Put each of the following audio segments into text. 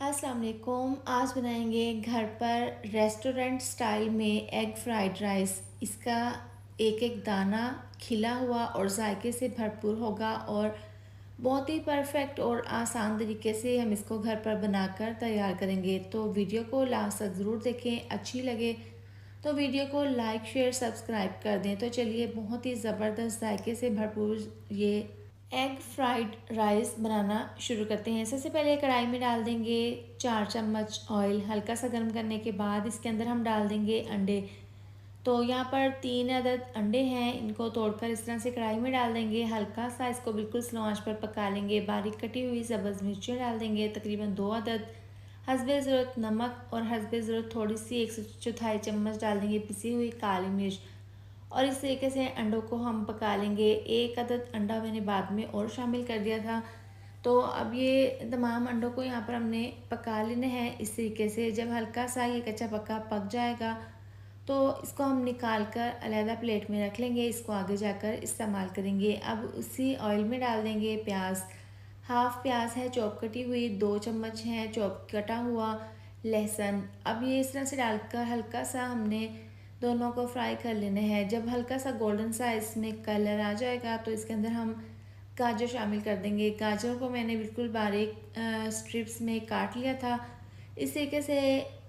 अस्सलाम वालेकुम। आज बनाएंगे घर पर रेस्टोरेंट स्टाइल में एग फ्राइड राइस। इसका एक एक दाना खिला हुआ और जायके से भरपूर होगा और बहुत ही परफेक्ट और आसान तरीके से हम इसको घर पर बनाकर तैयार करेंगे। तो वीडियो को लास्ट तक ज़रूर देखें, अच्छी लगे तो वीडियो को लाइक शेयर सब्सक्राइब कर दें। तो चलिए बहुत ही ज़बरदस्त जायके से भरपूर ये एग फ्राइड राइस बनाना शुरू करते हैं। सबसे पहले कढ़ाई में डाल देंगे 4 चम्मच ऑयल। हल्का सा गर्म करने के बाद इसके अंदर हम डाल देंगे अंडे। तो यहाँ पर 3 अदद अंडे हैं, इनको तोड़कर इस तरह से कढ़ाई में डाल देंगे। हल्का सा इसको बिल्कुल स्लो आंच पर पका लेंगे। बारीक कटी हुई सब्ज़ मिर्चें डाल देंगे, तकरीबन 2 अदद। हस्बे ज़रूरत नमक और हस्बे ज़रूरत थोड़ी सी 1/4 चम्मच डाल देंगे पिसी हुई काली मिर्च। और इस तरीके से अंडों को हम पका लेंगे। 1 अदद अंडा मैंने बाद में और शामिल कर दिया था। तो अब ये तमाम अंडों को यहाँ पर हमने पका लेना है इस तरीके से। जब हल्का सा ये कच्चा पक्का पक जाएगा तो इसको हम निकाल कर अलहदा प्लेट में रख लेंगे। इसको आगे जाकर इस्तेमाल करेंगे। अब उसी ऑयल में डाल देंगे प्याज। हाफ प्याज है चॉप कटी हुई, 2 चम्मच है चॉप कटा हुआ लहसुन। अब ये इस तरह से डालकर हल्का सा हमने दोनों को फ्राई कर लेना है। जब हल्का सा गोल्डन सा इसमें कलर आ जाएगा तो इसके अंदर हम गाजर शामिल कर देंगे। गाजर को मैंने बिल्कुल बारीक स्ट्रिप्स में काट लिया था। इस तरीके से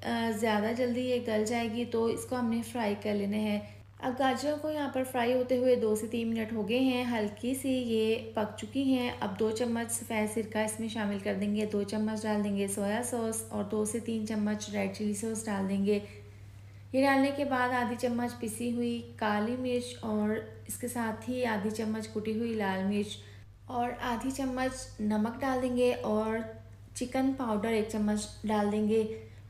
ज़्यादा जल्दी ये गल जाएगी तो इसको हमने फ्राई कर लेना है। अब गाजरों को यहाँ पर फ्राई होते हुए 2 से 3 मिनट हो गए हैं, हल्की सी ये पक चुकी हैं। अब 2 चम्मच सफ़ेद सिरका इसमें शामिल कर देंगे, 2 चम्मच डाल देंगे सोया सॉस और 2 से 3 चम्मच रेड चिली सॉस डाल देंगे। ये डालने के बाद आधी चम्मच पिसी हुई काली मिर्च और इसके साथ ही आधी चम्मच कुटी हुई लाल मिर्च और आधी चम्मच नमक डाल देंगे और चिकन पाउडर 1 चम्मच डाल देंगे।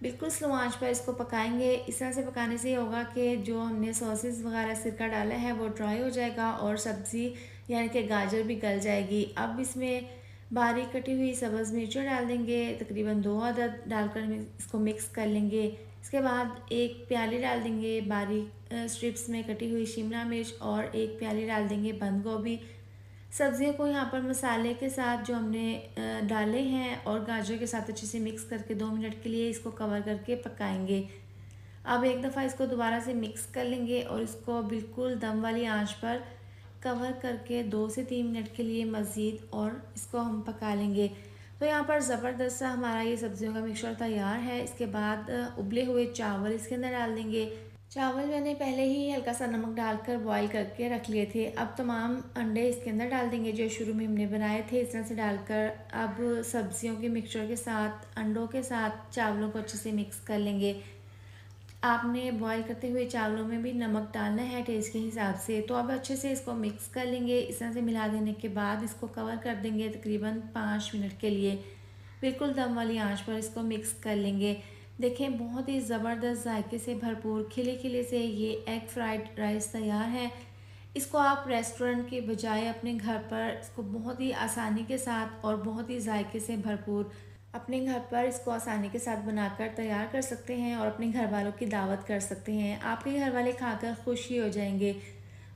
बिल्कुल स्लो आंच पर इसको पकाएंगे। इस तरह से पकाने से ये होगा कि जो हमने सॉसेस वगैरह सिरका डाला है वो ड्राई हो जाएगा और सब्ज़ी यानी कि गाजर भी गल जाएगी। अब इसमें बारीक कटी हुई सब्ज़ मिर्चें डाल देंगे, तकरीबन 2 अदद डालकर इसको मिक्स कर लेंगे। इसके बाद 1 प्याली डाल देंगे बारीक स्ट्रिप्स में कटी हुई शिमला मिर्च और 1 प्याली डाल देंगे बंद गोभी। सब्जियों को यहाँ पर मसाले के साथ जो हमने डाले हैं और गाजर के साथ अच्छे से मिक्स करके 2 मिनट के लिए इसको कवर करके पकाएंगे। अब एक दफ़ा इसको दोबारा से मिक्स कर लेंगे और इसको बिल्कुल दम वाली आंच पर कवर करके 2 से 3 मिनट के लिए मज़ीद और इसको हम पका लेंगे। तो यहाँ पर ज़बरदस्त सा हमारा ये सब्जियों का मिक्सचर तैयार है। इसके बाद उबले हुए चावल इसके अंदर डाल देंगे। चावल मैंने पहले ही हल्का सा नमक डालकर बॉईल करके रख लिए थे। अब तमाम अंडे इसके अंदर डाल देंगे जो शुरू में हमने बनाए थे। इस तरह से डालकर अब सब्जियों के मिक्सचर के साथ अंडों के साथ चावलों को अच्छे से मिक्स कर लेंगे। आपने बॉईल करते हुए चावलों में भी नमक डालना है टेस्ट के हिसाब से। तो अब अच्छे से इसको मिक्स कर लेंगे। इस तरह से मिला देने के बाद इसको कवर कर देंगे तकरीबन 5 मिनट के लिए। बिल्कुल दम वाली आंच पर इसको मिक्स कर लेंगे। देखें बहुत ही ज़बरदस्त जायके से भरपूर खिले खिले से ये एग फ्राइड राइस तैयार है। इसको आप रेस्टोरेंट के बजाय अपने घर पर इसको बहुत ही आसानी के साथ और बहुत ही जायके से भरपूर अपने घर पर इसको आसानी के साथ बनाकर तैयार कर सकते हैं और अपने घर वालों की दावत कर सकते हैं। आपके घर वाले खाकर खुश ही हो जाएंगे।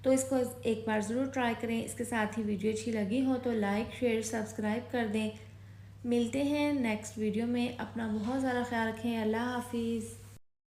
तो इसको एक बार ज़रूर ट्राई करें। इसके साथ ही वीडियो अच्छी लगी हो तो लाइक शेयर सब्सक्राइब कर दें। मिलते हैं नेक्स्ट वीडियो में। अपना बहुत ज़्यादा ख्याल रखें। अल्लाह हाफिज़।